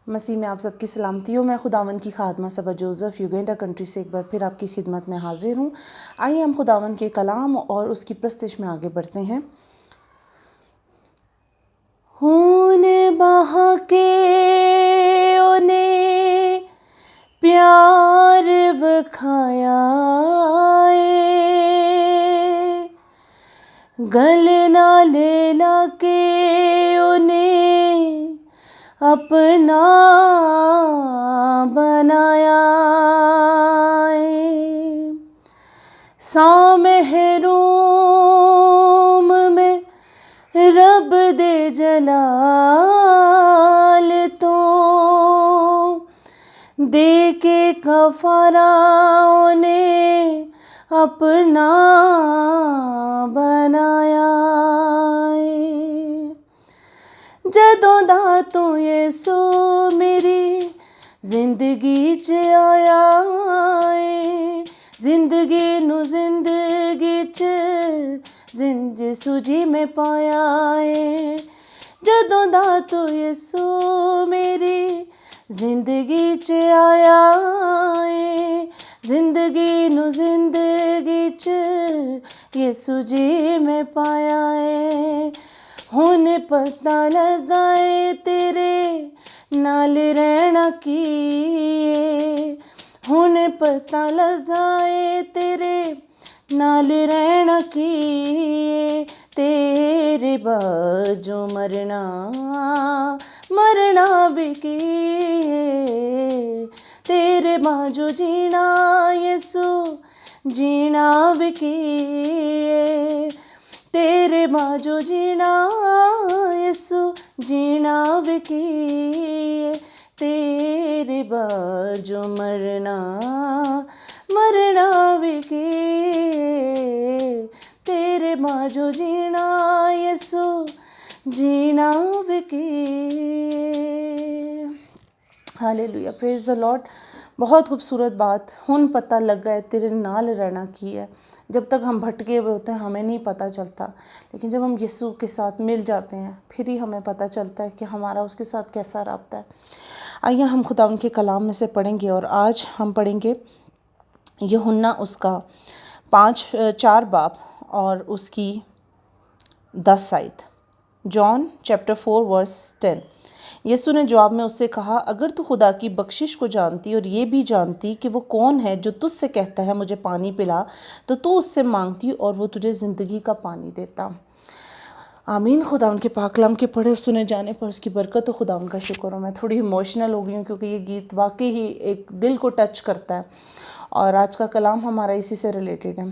مسیح میں آپ سب کی سلامتی ہو۔ میں خداوند کی خادمہ صبا جوزف یوگینڈا کنٹری سے ایک بار پھر آپ کی خدمت میں حاضر ہوں۔ آئیے ہم خداوند کے کلام اور اس کی پرستش میں آگے بڑھتے ہیں۔ خون بہا کے انہیں پیار وکھایا ہے، گل نال لا کے انہیں اپنا بنایا ہے، سا محروم میں رب دے جلال تو دے کے کفارہ انہیں اپنا بنایا ہے۔ جدوں دا تو یسو میری زندگی چ آیا ہے، زندگی نو زندگی چ یسو جی میں پایا ہے۔ جدوں دا تو یسو میری زندگی چ آیا ہے، زندگی نو زندگی چ یسو جی میں پایا ہے۔ ہن پتہ لگا ہے تیرے نال رہنا کی ہے، ہن پتہ لگا ہے تیرے نال رہنا کی ہے، تیرے باجو مرنا بھی کی ہے، تیرے باجو جینا یسو جینا بھی کی ہے، تیرے باجو جینا یسو جینا بھی کی ہے، تیرے باجو مرنا بھی کی ہے، تیرے باجو جینا یسو جینا بھی کی ہے۔ ہاللیلویا، پریز دا لارڈ۔ بہت خوبصورت بات، ہن پتہ لگ گیا تیرے نال رہنا کی ہے۔ جب تک ہم بھٹکے ہوئے ہوتے ہیں ہمیں نہیں پتہ چلتا، لیکن جب ہم یسوع کے ساتھ مل جاتے ہیں پھر ہی ہمیں پتہ چلتا ہے کہ ہمارا اس کے ساتھ کیسا رابطہ ہے۔ آئیے ہم خداوند کے کلام میں سے پڑھیں گے، اور آج ہم پڑھیں گے یوحنا اس کا 4 باب اور اس کی 10 آیت۔ جان چیپٹر 4 ورس 10۔ یسوع نے جواب میں اس سے کہا، اگر تو خدا کی بخشش کو جانتی اور یہ بھی جانتی کہ وہ کون ہے جو تجھ سے کہتا ہے مجھے پانی پلا، تو اس سے مانگتی اور وہ تجھے زندگی کا پانی دیتا۔ آمین۔ خدا ان کے پاک کلام کے پڑھے اور سنے جانے پر اس کی برکت ہو۔ خدا ان کا شکر ہو۔ میں تھوڑی ایموشنل ہو گئی ہوں کیونکہ یہ گیت واقعی ہی ایک دل کو ٹچ کرتا ہے، اور آج کا کلام ہمارا اسی سے ریلیٹڈ ہے۔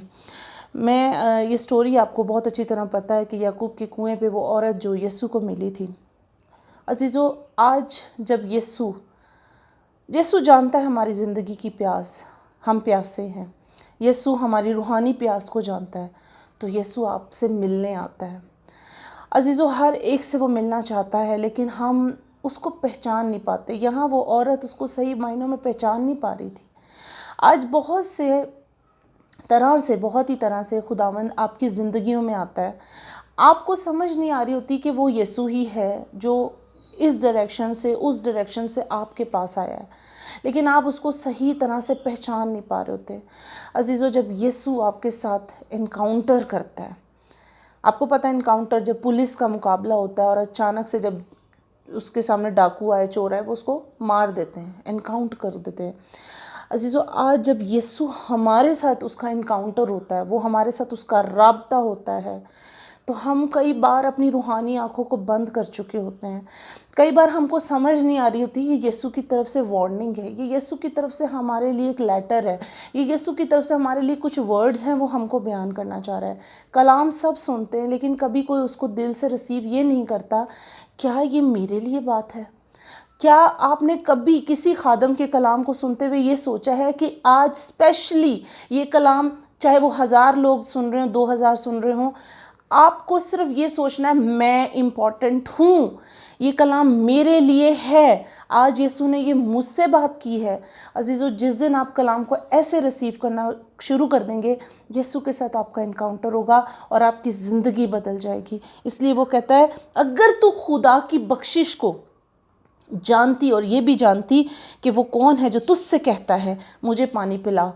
یہ سٹوری آپ کو بہت اچھی طرح پتہ ہے کہ یعقوب کے کنویں پہ وہ عورت جو یسوع کو ملی تھی۔ عزیزو، آج جب یسوع جانتا ہے ہماری زندگی کی پیاس، ہم پیاسے ہیں، یسوع ہماری روحانی پیاس کو جانتا ہے، تو یسوع آپ سے ملنے آتا ہے۔ عزیزو، ہر ایک سے وہ ملنا چاہتا ہے، لیکن ہم اس کو پہچان نہیں پاتے۔ یہاں وہ عورت اس کو صحیح معنوں میں پہچان نہیں پا رہی تھی۔ آج بہت ہی طرح سے خداوند آپ کی زندگیوں میں آتا ہے۔ آپ کو سمجھ نہیں آ رہی ہوتی کہ وہ یسوع ہی ہے جو اس ڈائریکشن سے اس ڈائریکشن سے آپ کے پاس آیا ہے، لیکن آپ اس کو صحیح طرح سے پہچان نہیں پا رہے ہوتے۔ عزیزو، جب یسوع آپ کے ساتھ انکاؤنٹر کرتا ہے، آپ کو پتہ ہے انکاؤنٹر جب پولیس کا مقابلہ ہوتا ہے اور اچانک سے جب اس کے سامنے ڈاکو آئے، چور آئے، وہ اس کو مار دیتے ہیں، انکاؤنٹ کر دیتے ہیں۔ عزیزو، آج جب یسوع ہمارے ساتھ اس کا انکاؤنٹر ہوتا ہے، وہ ہمارے ساتھ اس کا رابطہ ہوتا ہے، تو ہم کئی بار اپنی روحانی آنکھوں کو بند کر چکے ہوتے ہیں۔ کئی بار ہم کو سمجھ نہیں آ رہی ہوتی یہ یسوع کی طرف سے وارننگ ہے، یہ یسوع کی طرف سے ہمارے لیے ایک لیٹر ہے، یہ یسوع کی طرف سے ہمارے لیے کچھ ورڈز ہیں وہ ہم کو بیان کرنا چاہ رہا ہے۔ کلام سب سنتے ہیں، لیکن کبھی کوئی اس کو دل سے ریسیو یہ نہیں کرتا، کیا یہ میرے لیے بات ہے؟ کیا آپ نے کبھی کسی خادم کے کلام کو سنتے ہوئے یہ سوچا ہے کہ آج اسپیشلی یہ کلام، چاہے وہ 1000 لوگ سن رہے ہوں، 2000 سن رہے ہوں، آپ کو صرف یہ سوچنا ہے میں امپورٹنٹ ہوں، یہ کلام میرے لیے ہے، آج یسوع نے یہ مجھ سے بات کی ہے۔ عزیزو، جس دن آپ کلام کو ایسے ریسیو کرنا شروع کر دیں گے، یسوع کے ساتھ آپ کا انکاؤنٹر ہوگا اور آپ کی زندگی بدل جائے گی۔ اس لیے وہ کہتا ہے، اگر تو خدا کی بخشش کو جانتی اور یہ بھی جانتی کہ وہ کون ہے جو تجھ سے کہتا ہے مجھے پانی پلا،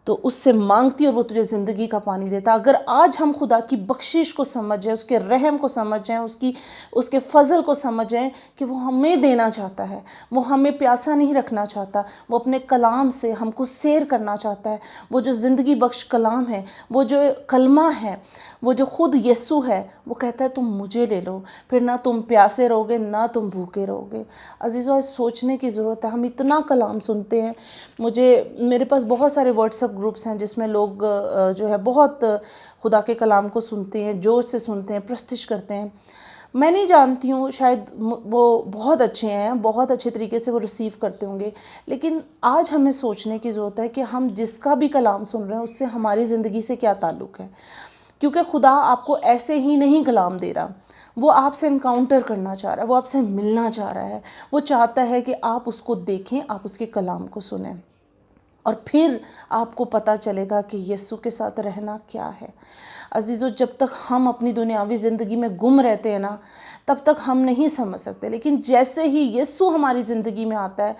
تو اس سے مانگتی اور وہ تجھے زندگی کا پانی دیتا۔ اگر آج ہم خدا کی بخشش کو سمجھ جائیں، اس کے رحم کو سمجھ جائیں، اس کے فضل کو سمجھ جائیں کہ وہ ہمیں دینا چاہتا ہے، وہ ہمیں پیاسا نہیں رکھنا چاہتا، وہ اپنے کلام سے ہم کو سیر کرنا چاہتا ہے، وہ جو زندگی بخش کلام ہے، وہ جو کلمہ ہے، وہ جو خود یسوع ہے، وہ کہتا ہے تم مجھے لے لو، پھر نہ تم پیاسے رہو گے نہ تم بھوکے رہو گے۔ عزیزو، آج سوچنے کی ضرورت ہے، ہم اتنا کلام سنتے ہیں، میرے پاس بہت سارے واٹس ایپ گروپس ہیں جس میں لوگ جو ہے بہت خدا کے کلام کو سنتے ہیں، جوش سے سنتے ہیں، پرستش کرتے ہیں۔ میں نہیں جانتی ہوں، شاید وہ بہت اچھے ہیں، بہت اچھے طریقے سے وہ ریسیو کرتے ہوں گے، لیکن آج ہمیں سوچنے کی ضرورت ہے کہ ہم جس کا بھی کلام سن رہے ہیں اس سے ہماری زندگی سے کیا تعلق ہے، کیونکہ خدا آپ کو ایسے ہی نہیں کلام دے رہا، وہ آپ سے انکاؤنٹر کرنا چاہ رہا ہے، وہ آپ سے ملنا چاہ رہا ہے، وہ چاہتا ہے کہ آپ اس کو دیکھیں، آپ اس کے کلام کو سنیں، اور پھر آپ کو پتہ چلے گا کہ یسوع کے ساتھ رہنا کیا ہے۔ عزیزو، جب تک ہم اپنی دنیاوی زندگی میں گم رہتے ہیں نا، تب تک ہم نہیں سمجھ سکتے، لیکن جیسے ہی یسوع ہماری زندگی میں آتا ہے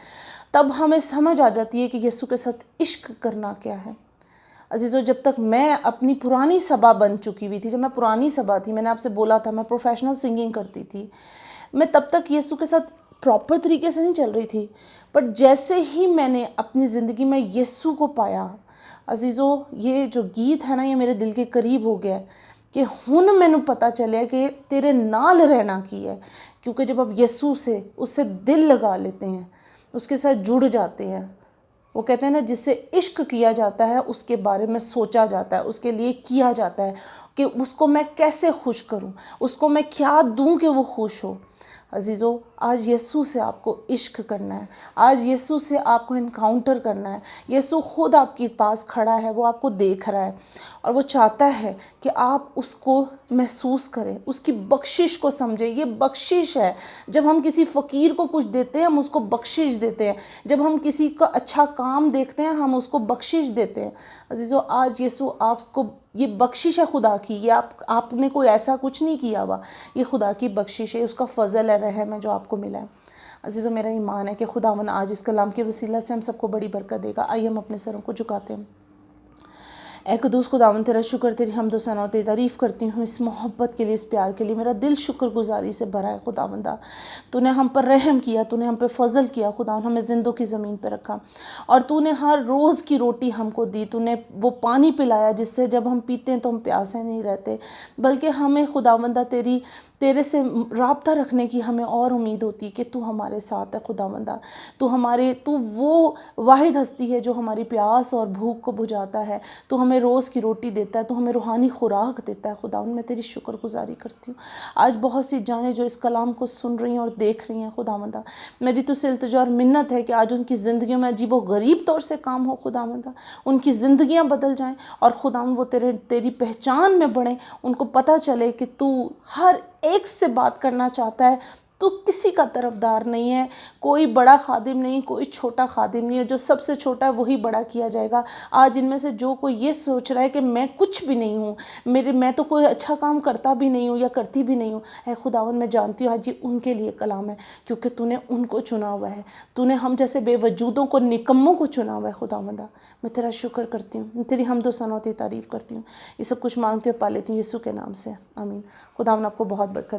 تب ہمیں سمجھ آ جاتی ہے کہ یسوع کے ساتھ عشق کرنا کیا ہے۔ عزیزو، جب تک میں اپنی پرانی صبا بن چکی ہوئی تھی، جب میں پرانی صبا تھی، میں نے آپ سے بولا تھا میں پروفیشنل سنگنگ کرتی تھی، میں تب تک یسوع کے ساتھ پراپر طریقے سے نہیں چل رہی تھی، بٹ جیسے ہی میں نے اپنی زندگی میں یسوع کو پایا، عزیزو، یہ جو گیت ہے نا، یہ میرے دل کے قریب ہو گیا ہے کہ ہن مینوں پتہ چلیا کہ تیرے نال رہنا کی ہے، کیونکہ جب آپ یسوع سے اس سے دل لگا لیتے ہیں، اس کے ساتھ جڑ جاتے ہیں، وہ کہتے ہیں نا، جس سے عشق کیا جاتا ہے اس کے بارے میں سوچا جاتا ہے، اس کے لیے کیا جاتا ہے کہ اس کو میں کیسے خوش کروں، اس کو میں کیا دوں کہ وہ خوش ہو۔ عزیزو، آج یسوع سے آپ کو عشق کرنا ہے، آج یسوع سے آپ کو انکاؤنٹر کرنا ہے، یسوع خود آپ کے پاس کھڑا ہے، وہ آپ کو دیکھ رہا ہے، اور وہ چاہتا ہے کہ آپ اس کو محسوس کریں، اس کی بخشش کو سمجھیں۔ یہ بخشش ہے، جب ہم کسی فقیر کو کچھ دیتے ہیں ہم اس کو بخشش دیتے ہیں، جب ہم کسی کا اچھا کام دیکھتے ہیں ہم اس کو بخشش دیتے ہیں۔ عزیزو، آج یسوع آپ کو، یہ بخشش ہے خدا کی، یہ آپ نے کوئی ایسا کچھ نہیں کیا ہوا، یہ خدا کی بخشش ہے، اس کا فضل ہے، رحم ہے جو آپ کو ملا ہے۔ عزیزو، میرا ایمان ہے کہ خداوند آج اس کلام کے وسیلہ سے ہم سب کو بڑی برکت دے گا۔ آئیے ہم اپنے سروں کو جھکاتے ہیں۔ اے قدوس خداوند، تیرا شکر، تیری حمد و ثنا، تیری تعریف کرتی ہوں اس محبت کے لیے، اس پیار کے لیے۔ میرا دل شکر گزاری سے بھرا ہے خداوندا، تو نے ہم پر رحم کیا، تو نے ہم پہ فضل کیا خداوند، ہمیں زندوں کی زمین پہ رکھا، اور تو نے ہر روز کی روٹی ہم کو دی، تو نے وہ پانی پلایا جس سے جب ہم پیتے ہیں تو ہم پیاسے نہیں رہتے، بلکہ ہمیں خداوندا تیرے سے رابطہ رکھنے کی ہمیں اور امید ہوتی کہ تو ہمارے ساتھ ہے خداوندا، تو وہ واحد ہستی ہے جو ہماری پیاس اور بھوک کو بجھاتا ہے، تو ہمیں روز کی روٹی دیتا ہے، تو ہمیں روحانی خوراک دیتا ہے خداوند۔ میں تیری شکر گزاری کرتی ہوں۔ آج بہت سی جانیں جو اس کلام کو سن رہی ہیں اور دیکھ رہی ہیں خداوندا، میری تو سے التجا اور منت ہے کہ آج ان کی زندگیوں میں عجیب و غریب طور سے کام ہو خداوندا، ان کی زندگیاں بدل جائیں، اور خداوند وہ تیری پہچان میں بڑھیں، ان کو پتہ چلے کہ تو ہر ایک سے بات کرنا چاہتا ہے، تو کسی کا طرفدار نہیں ہے، کوئی بڑا خادم نہیں، کوئی چھوٹا خادم نہیں ہے، جو سب سے چھوٹا ہے وہی بڑا کیا جائے گا۔ آج ان میں سے جو کوئی یہ سوچ رہا ہے کہ میں کچھ بھی نہیں ہوں، میں تو کوئی اچھا کام کرتا بھی نہیں ہوں یا کرتی بھی نہیں ہوں، اے خداوند، میں جانتی ہوں آج یہ ان کے لیے کلام ہے، کیونکہ تو نے ان کو چنا ہوا ہے، تو نے ہم جیسے بے وجودوں کو، نکموں کو چنا ہوا ہے خداوندا۔ میں تیرا شکر کرتی ہوں، میں تیری حمد و ثنا، تیری تعریف کرتی ہوں، یہ سب کچھ مانگتی ہوں، پا لیتی ہوں یسوع کے نام سے، آمین۔ خداوند آپ کو بہت برکت